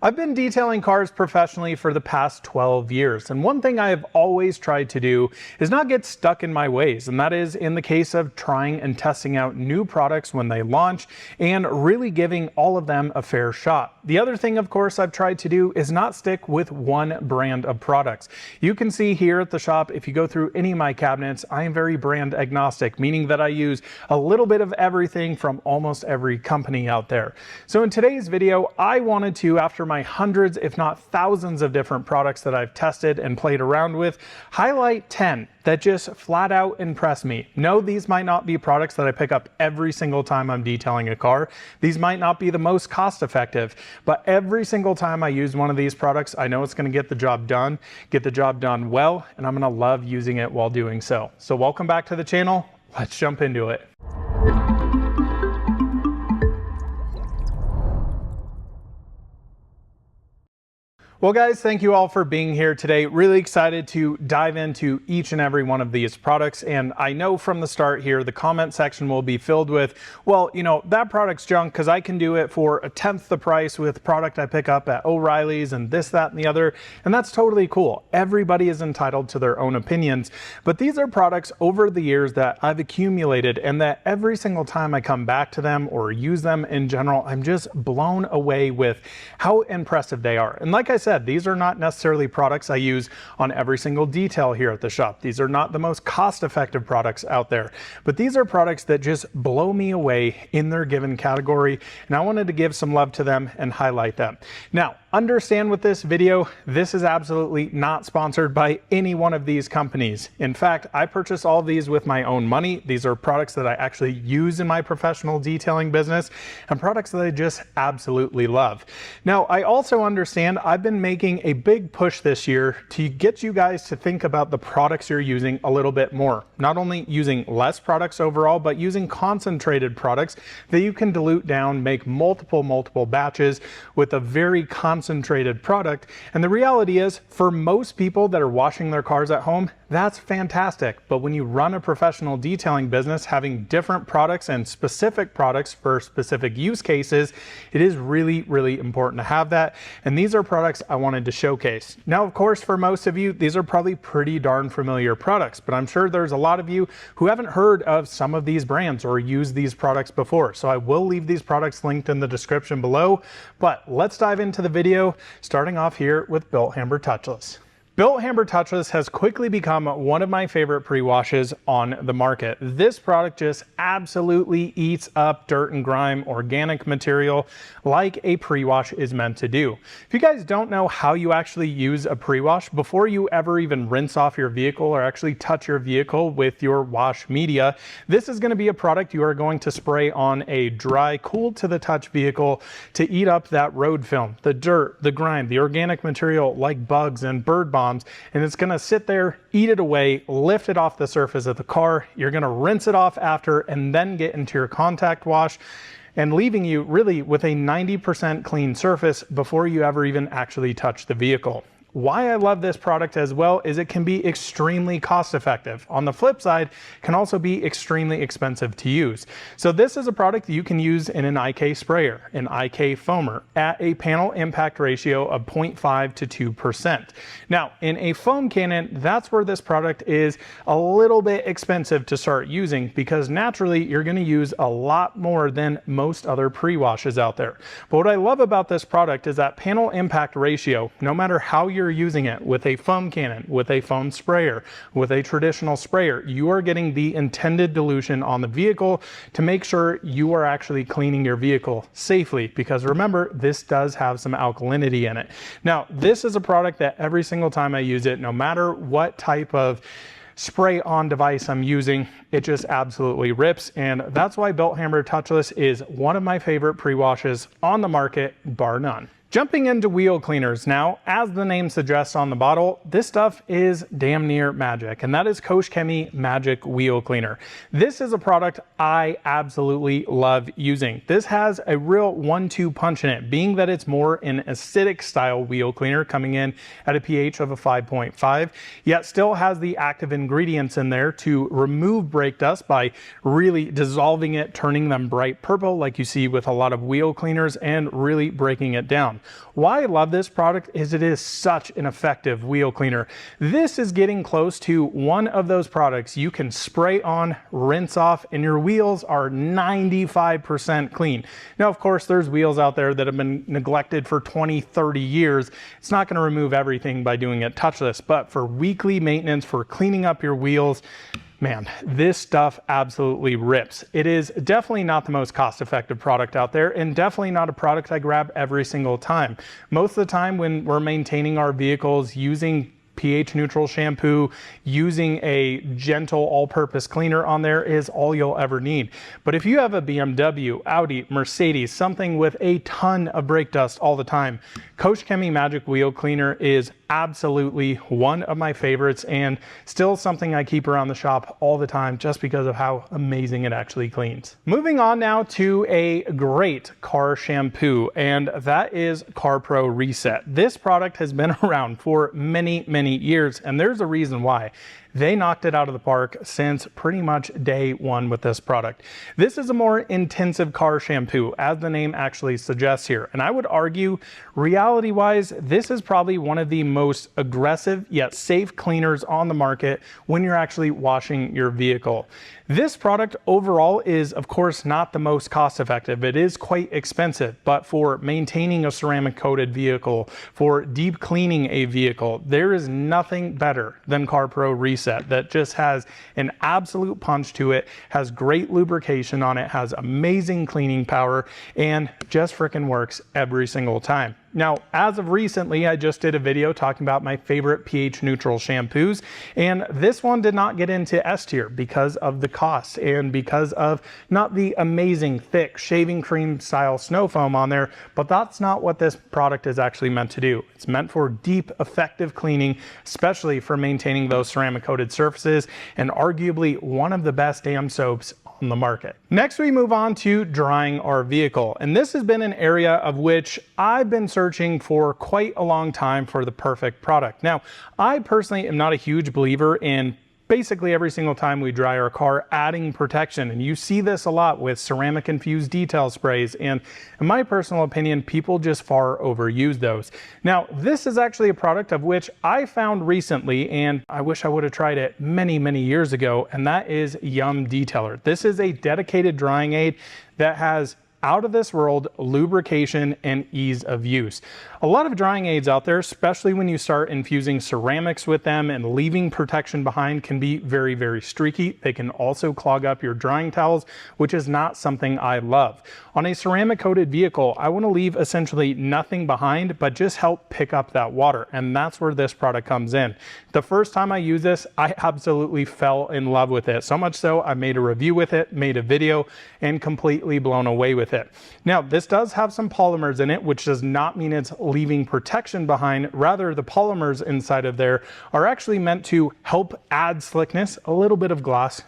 I've been detailing cars professionally for the past 12 years, and one thing I have always tried to do is not get stuck in my ways, and that is in the case of trying and testing out new products when they launch and really giving all of them a fair shot. The other thing, of course, I've tried to do is not stick with one brand of products. You can see here at the shop, if you go through any of my cabinets, I am very brand agnostic, meaning that I use a little bit of everything from almost every company out there. So in today's video, I wanted to, after my hundreds, if not thousands of different products that I've tested and played around with, highlight 10 that just flat out impress me. No, these might not be products that I pick up every single time I'm detailing a car. These might not be the most cost effective, but every single time I use one of these products, I know it's going to get the job done well, and I'm going to love using it while doing so. So welcome back to the channel. Let's jump into it. Well guys, thank you all for being here today. Really excited to dive into each and every one of these products. And I know from the start here, the comment section will be filled with, well, you know, that product's junk because I can do it for 1/10 the price with product I pick up at O'Reilly's and this, that, and the other. And that's totally cool. Everybody is entitled to their own opinions. But these are products over the years that I've accumulated and that every single time I come back to them or use them in general, I'm just blown away with how impressive they are. And like I said, these are not necessarily products I use on every single detail here at the shop. These are not the most cost-effective products out there, but these are products that just blow me away in their given category, and I wanted to give some love to them and highlight them. Now, understand with this video, this is absolutely not sponsored by any one of these companies. In fact, I purchase all of these with my own money. These are products that I actually use in my professional detailing business and products that I just absolutely love. Now, I also understand I've been making a big push this year to get you guys to think about the products you're using a little bit more. Not only using less products overall, but using concentrated products that you can dilute down, make multiple batches with a very concentrated product. And the reality is, for most people that are washing their cars at home, that's fantastic. But when you run a professional detailing business, having different products and specific products for specific use cases, it is really, really important to have that. And these are products I wanted to showcase. Now, of course, for most of you, these are probably pretty darn familiar products, but I'm sure there's a lot of you who haven't heard of some of these brands or used these products before. So I will leave these products linked in the description below, but let's dive into the video, starting off here with Bilt Hamber Touchless. Bilt Hamber Touchless has quickly become one of my favorite pre-washes on the market. This product just absolutely eats up dirt and grime, organic material, like a pre-wash is meant to do. If you guys don't know how you actually use a pre-wash, before you ever even rinse off your vehicle or actually touch your vehicle with your wash media, this is going to be a product you are going to spray on a dry, cool to the touch vehicle to eat up that road film, the dirt, the grime, the organic material like bugs and bird bombs. And it's going to sit there, eat it away, lift it off the surface of the car. You're going to rinse it off after and then get into your contact wash, and leaving you really with a 90% clean surface before you ever even actually touch the vehicle. Why I love this product as well is it can be extremely cost effective. On the flip side, it can also be extremely expensive to use. So this is a product you can use in an IK sprayer, an IK foamer at a panel impact ratio of 0.5 to 2%. Now, in a foam cannon, that's where this product is a little bit expensive to start using because naturally you're going to use a lot more than most other pre-washes out there. But what I love about this product is that panel impact ratio, no matter how you're using it, with a foam cannon, with a foam sprayer, with a traditional sprayer, you are getting the intended dilution on the vehicle to make sure you are actually cleaning your vehicle safely, because remember, this does have some alkalinity in it. Now, this is a product that every single time I use it, no matter what type of spray on device I'm using, it just absolutely rips. And that's why Bilt Hamber Touchless is one of my favorite pre-washes on the market, bar none. Jumping into wheel cleaners now, as the name suggests on the bottle, this stuff is damn near magic, and that is Koch Chemie Magic Wheel Cleaner. This is a product I absolutely love using. This has a real 1-2 punch in it, being that it's more an acidic style wheel cleaner coming in at a pH of a 5.5, yet still has the active ingredients in there to remove brake dust by really dissolving it, turning them bright purple like you see with a lot of wheel cleaners, and really breaking it down. time. Why I love this product is it is such an effective wheel cleaner. This is getting close to one of those products you can spray on, rinse off, and your wheels are 95% clean. Now, of course, there's wheels out there that have been neglected for 20, 30 years. It's not going to remove everything by doing it touchless, but for weekly maintenance, for cleaning up your wheels, man, this stuff absolutely rips. It is definitely not the most cost-effective product out there, and definitely not a product I grab every single time. Most of the time when we're maintaining our vehicles using pH neutral shampoo, using a gentle all-purpose cleaner on there is all you'll ever need. But if you have a BMW, Audi, Mercedes, something with a ton of brake dust all the time, Koch Chemie Magic Wheel Cleaner is absolutely one of my favorites, and still something I keep around the shop all the time just because of how amazing it actually cleans. Moving on now to a great car shampoo, and that is CarPro Reset. This product has been around for many years, and there's a reason why. They knocked it out of the park since pretty much day one with this product. This is a more intensive car shampoo, as the name actually suggests here. And I would argue, reality-wise, this is probably one of the most aggressive yet safe cleaners on the market when you're actually washing your vehicle. This product overall is, of course, not the most cost-effective. It is quite expensive, but for maintaining a ceramic-coated vehicle, for deep cleaning a vehicle, there is nothing better than CarPro Reset that just has an absolute punch to it, has great lubrication on it, has amazing cleaning power, and just frickin' works every single time. Now, as of recently, I just did a video talking about my favorite pH neutral shampoos, and this one did not get into S tier because of the cost and because of not the amazing thick shaving cream style snow foam on there, but that's not what this product is actually meant to do. It's meant for deep, effective cleaning, especially for maintaining those ceramic coated surfaces, and arguably one of the best damn soaps on the market. Next, we move on to drying our vehicle, and this has been an area of which I've been searching for quite a long time for the perfect product. Now, I personally am not a huge believer in basically every single time we dry our car adding protection, and you see this a lot with ceramic infused detail sprays, and in my personal opinion, people just far overuse those. Now, this is actually a product of which I found recently, and I wish I would have tried it many years ago, and that is Yum Detailer. This is a dedicated drying aid that has out of this world lubrication and ease of use. A lot of drying aids out there, especially when you start infusing ceramics with them and leaving protection behind, can be very streaky. They can also clog up your drying towels, which is not something I love. On a ceramic coated vehicle, I want to leave essentially nothing behind, but just help pick up that water. And that's where this product comes in. The first time I used this, I absolutely fell in love with it. So much so, I made a review with it, made a video, and completely blown away with it. Now, this does have some polymers in it, which does not mean it's leaving protection behind. Rather, the polymers inside of there are actually meant to help add slickness, a little bit of gloss,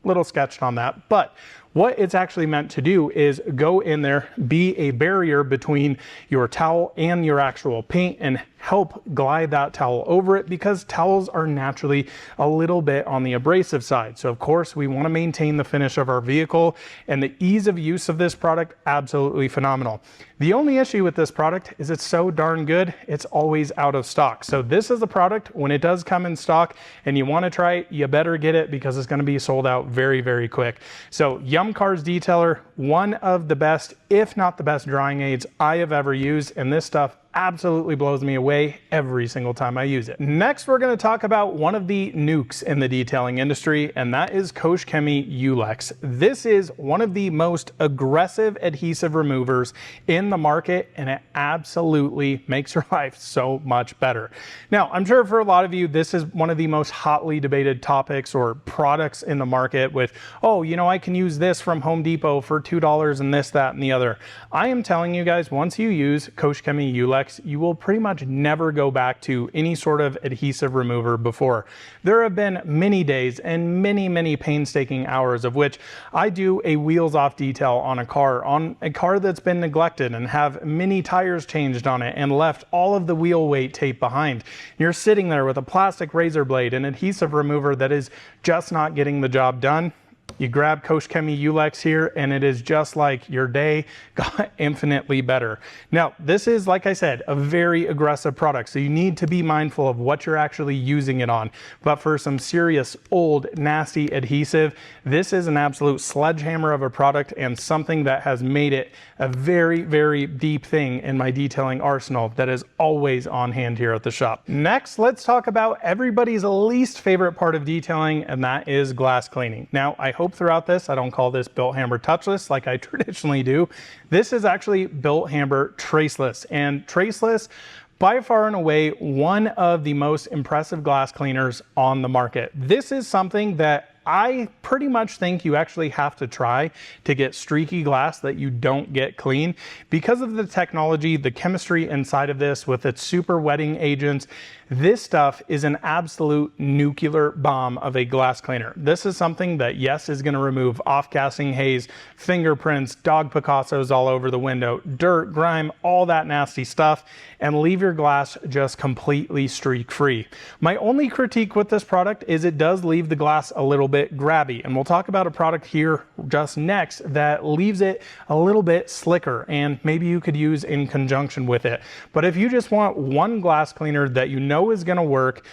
little sketched on that, but what it's actually meant to do is go in there, be a barrier between your towel and your actual paint, and help glide that towel over it, because towels are naturally a little bit on the abrasive side. So of course we want to maintain the finish of our vehicle, and the ease of use of this product, absolutely phenomenal. The only issue with this product is it's so darn good, it's always out of stock. So this is a product, when it does come in stock and you want to try it, you better get it, because it's going to be sold out very quick. So Yum Cars Detailer, one of the best, if not the best drying aids I have ever used, and this stuff absolutely blows me away every single time I use it. Next, we're going to talk about one of the nukes in the detailing industry, and that is Koch Chemie Eulex. This is one of the most aggressive adhesive removers in the market, and it absolutely makes your life so much better. Now, I'm sure for a lot of you, this is one of the most hotly debated topics or products in the market with, oh, you know, I can use this from Home Depot for $2 and this, that, and the other. I am telling you guys, once you use Koch Chemie Eulex, you will pretty much never go back to any sort of adhesive remover before. There have been many days and many painstaking hours of which I do a wheels off detail on a car that's been neglected, and have many tires changed on it and left all of the wheel weight tape behind. You're sitting there with a plastic razor blade and adhesive remover that is just not getting the job done. You grab Koch Chemie Eulex here, and it is just like your day got infinitely better. Now, this is, like I said, a very aggressive product, so you need to be mindful of what you're actually using it on. But for some serious, old, nasty adhesive, this is an absolute sledgehammer of a product and something that has made it a very, very deep thing in my detailing arsenal that is always on hand here at the shop. Next, let's talk about everybody's least favorite part of detailing, and that is glass cleaning. Now, I hope throughout this I don't call this Bilt Hamber touchless like I traditionally do. This is actually Bilt Hamber traceless, and traceless, by far and away, one of the most impressive glass cleaners on the market. This is something that I pretty much think you actually have to try to get streaky glass that you don't get clean because of the technology, the chemistry inside of this with its super wetting agents. This stuff is an absolute nuclear bomb of a glass cleaner. This is something that, yes, is going to remove off-gassing haze, fingerprints, dog Picassos all over the window, dirt, grime, all that nasty stuff, and leave your glass just completely streak-free. My only critique with this product is it does leave the glass a little bit grabby, and we'll talk about a product here just next that leaves it a little bit slicker, and maybe you could use in conjunction with it. But if you just want one glass cleaner that you know is going to work,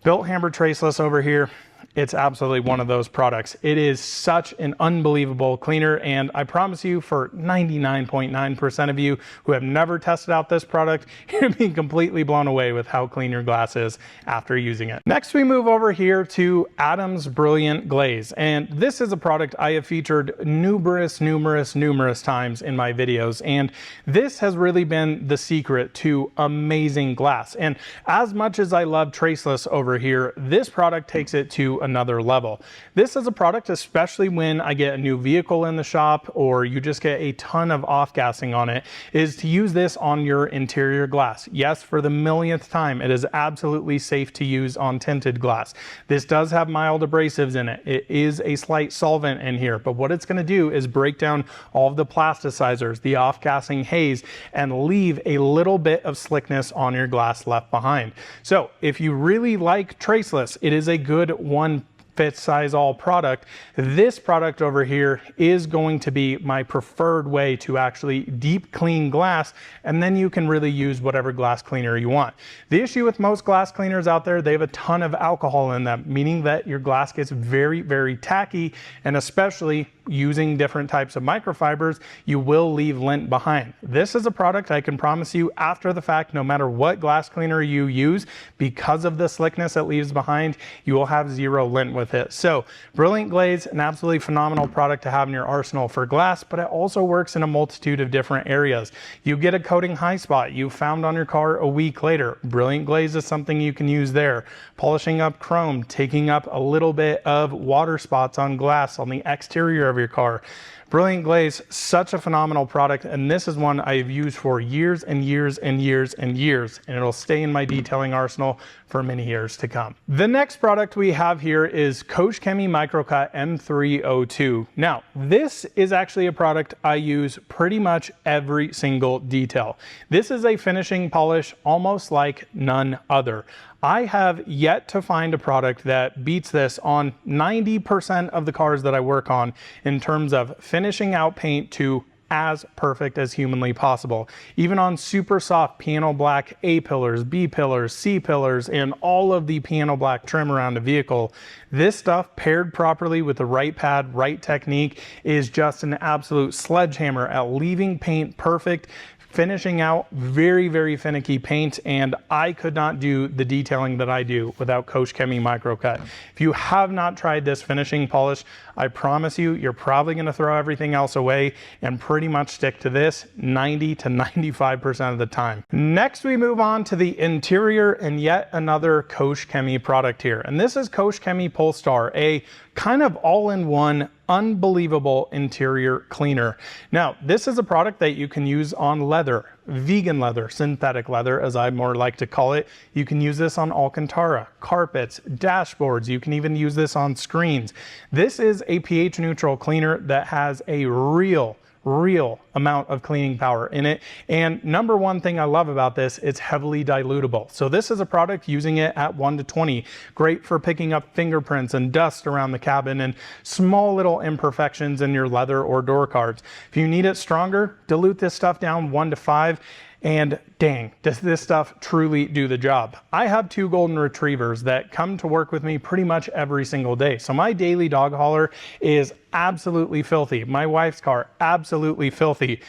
Bilt Hamber Traceless over here, it's absolutely one of those products. It is such an unbelievable cleaner, and I promise you, for 99.9% of you who have never tested out this product, you're being completely blown away with how clean your glass is after using it. Next, we move over here to Adam's Brilliant Glaze, and this is a product I have featured numerous times in my videos, and this has really been the secret to amazing glass. And as much as I love Traceless over here, this product takes it to another level. This is a product, especially when I get a new vehicle in the shop or you just get a ton of off-gassing on it, is to use this on your interior glass. Yes, for the millionth time, it is absolutely safe to use on tinted glass. This does have mild abrasives in it. It is a slight solvent in here, but what it's going to do is break down all of the plasticizers, the off-gassing haze, and leave a little bit of slickness on your glass left behind. So if you really like Traceless, it is a good one fits size all product. This product over here is going to be my preferred way to actually deep clean glass, and then you can really use whatever glass cleaner you want. The issue with most glass cleaners out there, they have a ton of alcohol in them, meaning that your glass gets very, very tacky, and especially using different types of microfibers, you will leave lint behind. This is a product I can promise you after the fact, no matter what glass cleaner you use, because of the slickness it leaves behind, you will have zero lint with it. So Brilliant Glaze, an absolutely phenomenal product to have in your arsenal for glass, but it also works in a multitude of different areas. You get a coating high spot you found on your car a week later. Brilliant Glaze is something you can use there. Polishing up chrome, taking up a little bit of water spots on glass on the exterior of your car. Brilliant Glaze, such a phenomenal product, and this is one I've used for years and years and years and years, and it'll stay in my detailing arsenal for many years to come. The next product we have here is Koch Chemie Microcut M302. Now, this is actually a product I use pretty much every single detail. This is a finishing polish almost like none other. I have yet to find a product that beats this on 90% of the cars that I work on in terms of finishing out paint to as perfect as humanly possible. Even on super soft piano black A pillars, B pillars, C pillars, and all of the piano black trim around a vehicle, this stuff paired properly with the right pad, right technique is just an absolute sledgehammer at leaving paint perfect, finishing out very, very finicky paint, and I could not do the detailing that I do without Koch Chemie Microcut. If you have not tried this finishing polish, I promise you, you're probably going to throw everything else away and pretty much stick to this 90 to 95% of the time. Next, we move on to the interior and yet another Koch Chemie product here, and this is Koch Chemie PolStar, a kind of all-in-one unbelievable interior cleaner. Now, this is a product that you can use on leather, vegan leather, synthetic leather, as I more like to call it. You can use this on Alcantara, carpets, dashboards. You can even use this on screens. This is a pH neutral cleaner that has a real real amount of cleaning power in it. And number one thing I love about this, it's heavily dilutable. So this is a product using it at 1 to 20, great for picking up fingerprints and dust around the cabin and small little imperfections in your leather or door cards. If you need it stronger, dilute this stuff down 1 to 5. And dang, does this stuff truly do the job. I have 2 golden retrievers that come to work with me pretty much every single day. So my daily dog hauler is absolutely filthy. My wife's car, absolutely filthy.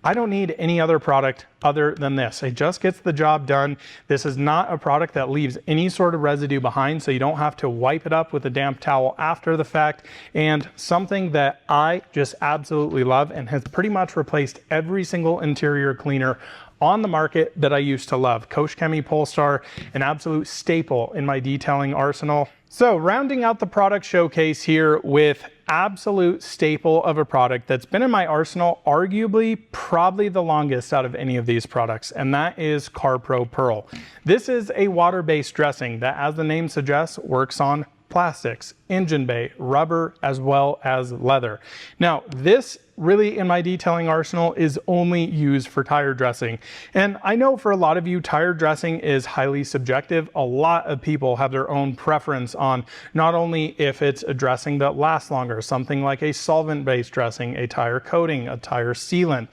I don't need any other product other than this. It just gets the job done. This is not a product that leaves any sort of residue behind, so you don't have to wipe it up with a damp towel after the fact. And something that I just absolutely love and has pretty much replaced every single interior cleaner on the market that I used to love. Koch Chemie PolStar, an absolute staple in my detailing arsenal. So rounding out the product showcase here with absolute staple of a product that's been in my arsenal arguably probably the longest out of any of these products, and that is CarPro PERL. This is a water-based dressing that, as the name suggests, works on plastics, engine bay, rubber, as well as leather. Now, this really in my detailing arsenal is only used for tire dressing. And I know for a lot of you, tire dressing is highly subjective. A lot of people have their own preference on not only if it's a dressing that lasts longer, something like a solvent-based dressing, a tire coating, a tire sealant.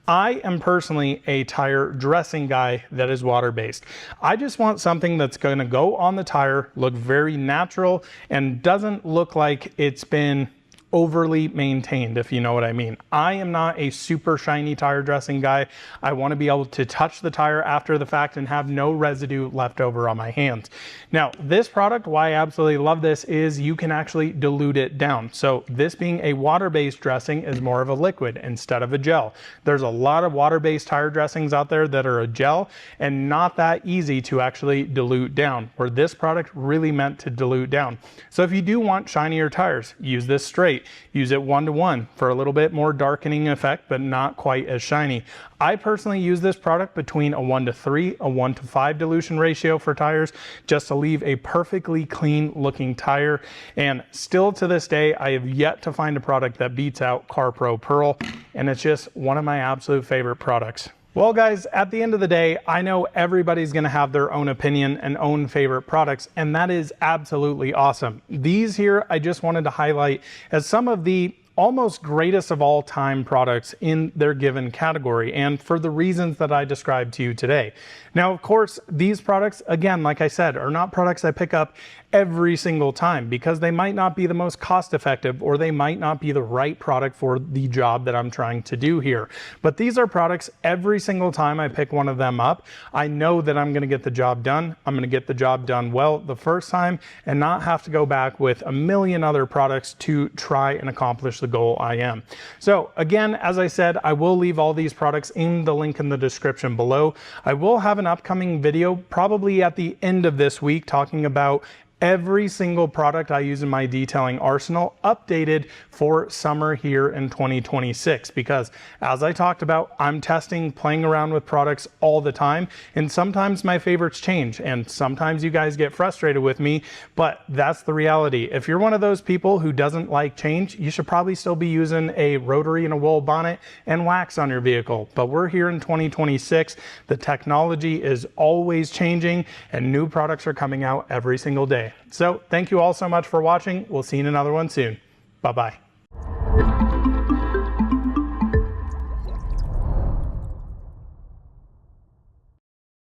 I am personally a tire dressing guy that is water-based. I just want something that's going to go on the tire, look very natural, and doesn't look like it's been overly maintained, if you know what I mean. I am not a super shiny tire dressing guy. I want to be able to touch the tire after the fact and have no residue left over on my hands. Now, this product, why I absolutely love this is you can actually dilute it down. So this being a water-based dressing is more of a liquid instead of a gel. There's a lot of water-based tire dressings out there that are a gel and not that easy to actually dilute down, where this product really meant to dilute down. So if you do want shinier tires, use this straight. Use it 1 to 1 for a little bit more darkening effect, but not quite as shiny. I personally use this product between a 1 to 3, a 1 to 5 dilution ratio for tires, just to leave a perfectly clean looking tire. And still to this day, I have yet to find a product that beats out CarPro PERL, and it's just one of my absolute favorite products. Well guys, at the end of the day, I know everybody's gonna have their own opinion and own favorite products, and that is absolutely awesome. These here, I just wanted to highlight as some of the almost greatest of all time products in their given category, and for the reasons that I described to you today. Now, of course, these products, again, like I said, are not products I pick up every single time because they might not be the most cost effective or they might not be the right product for the job that I'm trying to do here. But these are products every single time I pick one of them up, I know that I'm gonna get the job done. I'm gonna get the job done well the first time and not have to go back with a million other products to try and accomplish the goal I am. So again, as I said, I will leave all these products in the link in the description below. I will have an upcoming video probably at the end of this week talking about every single product I use in my detailing arsenal updated for summer here in 2026, because as I talked about, I'm testing, playing around with products all the time, and sometimes my favorites change and sometimes you guys get frustrated with me, but that's the reality. If you're one of those people who doesn't like change, you should probably still be using a rotary and a wool bonnet and wax on your vehicle. But we're here in 2026, the technology is always changing and new products are coming out every single day. So thank you all so much for watching. We'll see you in another one soon. Bye-bye.